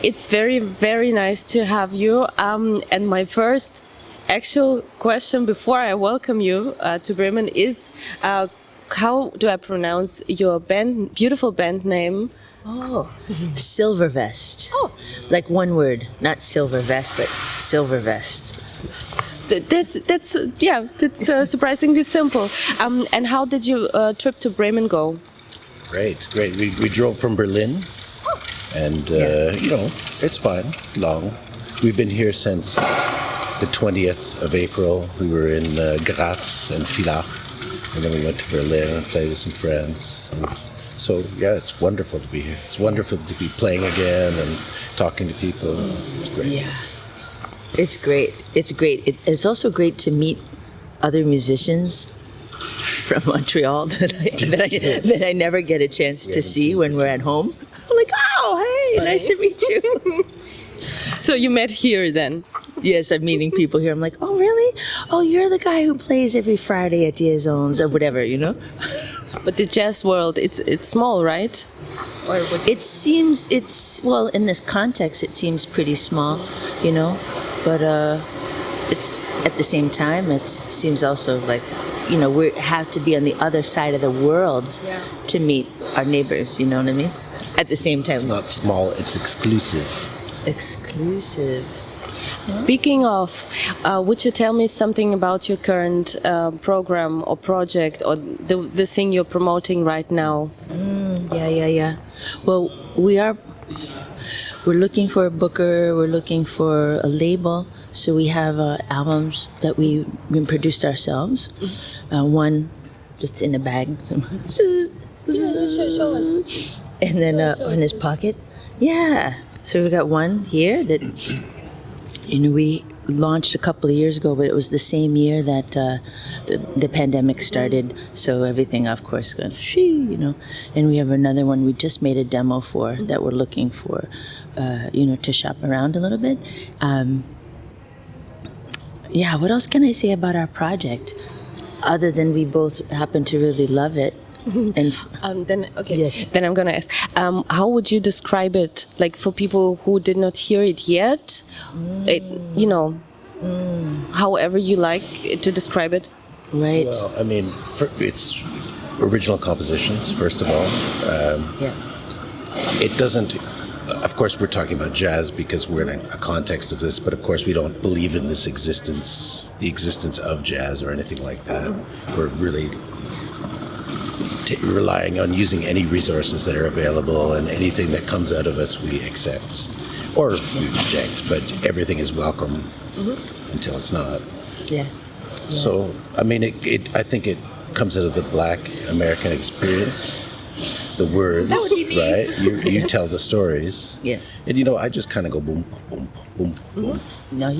it's very, very nice to have you. And my first actual question before I welcome you to Bremen is, how do I pronounce your beautiful band name? Oh, Silvervest. Oh, like one word, not Silvervest, but Silvervest. That's surprisingly simple. And how did your trip to Bremen go? Great. We drove from Berlin, and it's fine. Long. We've been here since the 20th of April. We were in Graz and Villach, and then we went to Berlin and played with some friends. And so it's wonderful to be here. It's wonderful to be playing again and talking to people. It's great. Yeah, it's great. It's also great to meet other musicians from Montreal that I never get a chance to see when we're at home. I'm like, oh, hey, nice to meet you. So you met here then? Yes, I'm meeting people here. I'm like, oh, really? Oh, you're the guy who plays every Friday at Diazons or whatever, But the jazz world, it's small, right? Or it seems in this context, it seems pretty small, but it's at the same time, it seems also like, we have to be on the other side of the world to meet our neighbors, you know what I mean? At the same time. It's not small, it's exclusive. Exclusive. Speaking of, would you tell me something about your current program or project or the thing you're promoting right now? Yeah. Well, we're looking for a booker, we're looking for a label. So we have albums that we produced ourselves. One that's in a bag. And then in his pocket. Yeah. So we got one here that we launched a couple of years ago, but it was the same year that the pandemic started. So everything, of course, got And we have another one we just made a demo for that we're looking for, to shop around a little bit. What else can I say about our project? Other than we both happen to really love it. And Then I'm gonna ask, how would you describe it, like for people who did not hear it yet? However you like to describe it. Right. Well, I mean, it's original compositions, first of all. It doesn't. Of course, we're talking about jazz because we're in a context of this, but of course we don't believe in the existence of jazz or anything like that. We're really relying on using any resources that are available, and anything that comes out of us we accept or we reject, but everything is welcome until it's not. Yeah. So, I mean, I think it comes out of the Black American experience. The words, right? You tell the stories. Yeah. And I just kind of go boom, boom, boom, boom. No,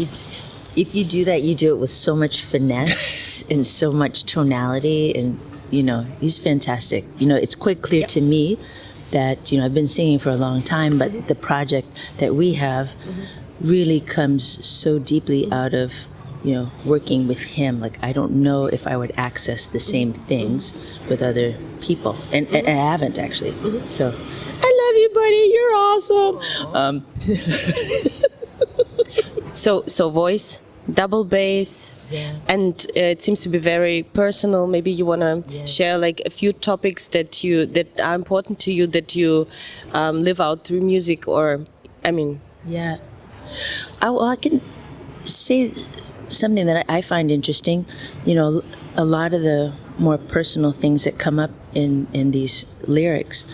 if you do that, you do it with so much finesse and so much tonality, and he's fantastic. It's quite clear to me that I've been singing for a long time, but the project that we have really comes so deeply out of working with him. Like, I don't know if I would access the same things with other people, and I haven't actually. So, I love you, buddy. You're awesome. So voice, double bass, and it seems to be very personal. Maybe you want to share like a few topics that are important to you, that you live out through music, or Yeah. I can say something that I find interesting. A lot of the more personal things that come up in these lyrics,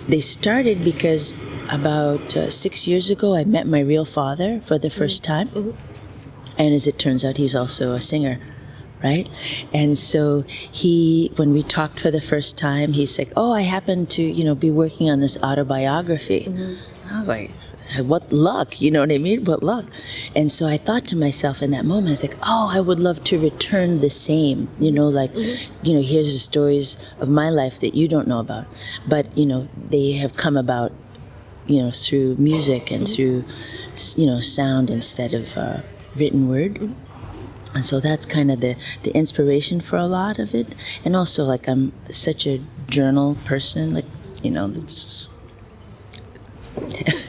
they started because about 6 years ago I met my real father for the first time. And as it turns out, he's also a singer, right? And so when we talked for the first time, he's like, oh, I happen to, be working on this autobiography. I was like, what luck, you know what I mean? What luck. And so I thought to myself in that moment, I was like, oh, I would love to return the same, here's the stories of my life that you don't know about. But, they have come about, through music and through, sound instead of written word. And so that's kind of the inspiration for a lot of it. And also, like, I'm such a journal person, like, it's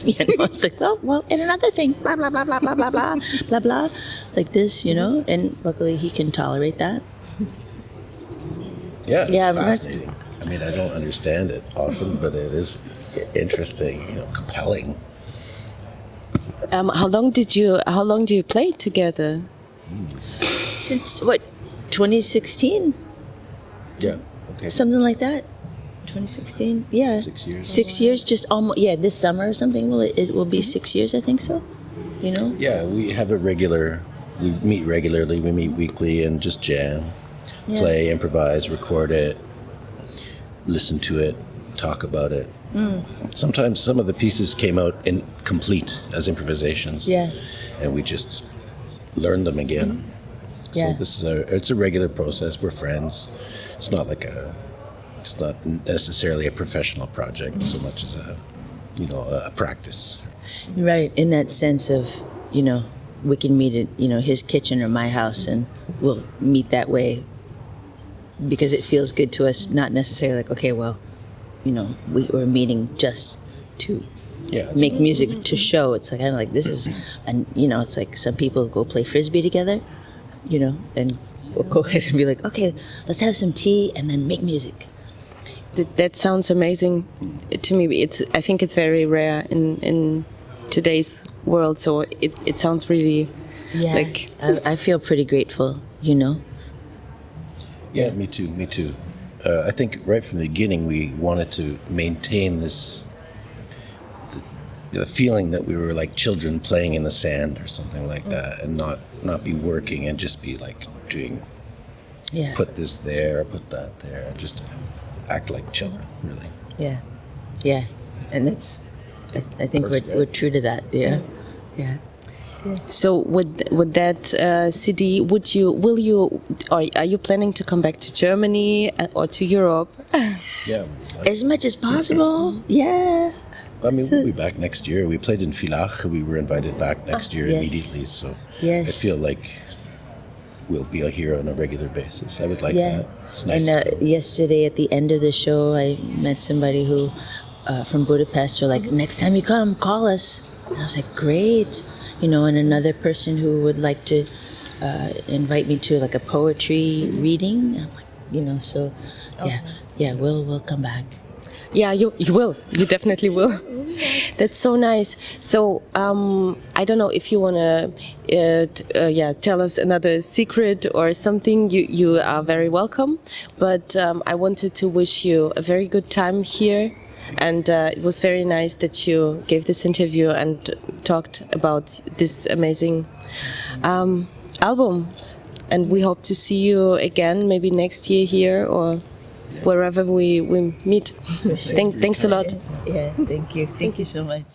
You know, it's like, well, and another thing, blah, blah, blah, blah, blah, blah, blah, blah, blah, like this, you know, and luckily he can tolerate that. Yeah, it's fascinating. I mean, I don't understand it often, but it is interesting, you know, compelling. How long do you play together? Since, 2016? Yeah, okay. Something like that. 2016, yeah. 6 years. 6 years, just almost, this summer or something. It will be 6 years, I think so. You know? Yeah, we have we meet regularly, we meet weekly and just jam, play, improvise, record it, listen to it, talk about it. Sometimes some of the pieces came out incomplete as improvisations. Yeah. And we just learned them again. So this is it's a regular process. We're friends. It's not necessarily a professional project so much as a practice. Right, in that sense of, you know, we can meet at, you know, his kitchen or my house, and we'll meet that way because it feels good to us, not necessarily like, okay, well, you know, we're meeting just to make music to show. It's like, kind of like, this is, and you know, it's like some people go play Frisbee together, you know, and we'll go ahead and be like, okay, let's have some tea and then make music. That sounds amazing to me. I think it's very rare in today's world, so it sounds really like... I feel pretty grateful, you know. Yeah, me too. I think right from the beginning we wanted to maintain the feeling that we were like children playing in the sand or something like that, and not be working and just be like doing, put this there, put that there, just act like children, really. Yeah, and it's. I think we're true to that. Yeah. So with that CD, are you planning to come back to Germany or to Europe? Yeah, as much as possible. Yeah. I mean, we'll be back next year. We played in Villach. We were invited back next year immediately. So I feel like we'll be here on a regular basis. I would like that. It's nice. And yesterday at the end of the show, I met somebody who from Budapest. They're like, next time you come, call us. And I was like, great. You know, and another person who would like to invite me to like a poetry reading. I'm like, you know, so we'll come back. Yeah, you will. You definitely will. That's so nice. So I don't know if you want to tell us another secret or something. You are very welcome. But I wanted to wish you a very good time here. And it was very nice that you gave this interview and talked about this amazing album. And we hope to see you again, maybe next year here or wherever we meet. Thanks a lot. Yeah, thank you. Thank you so much.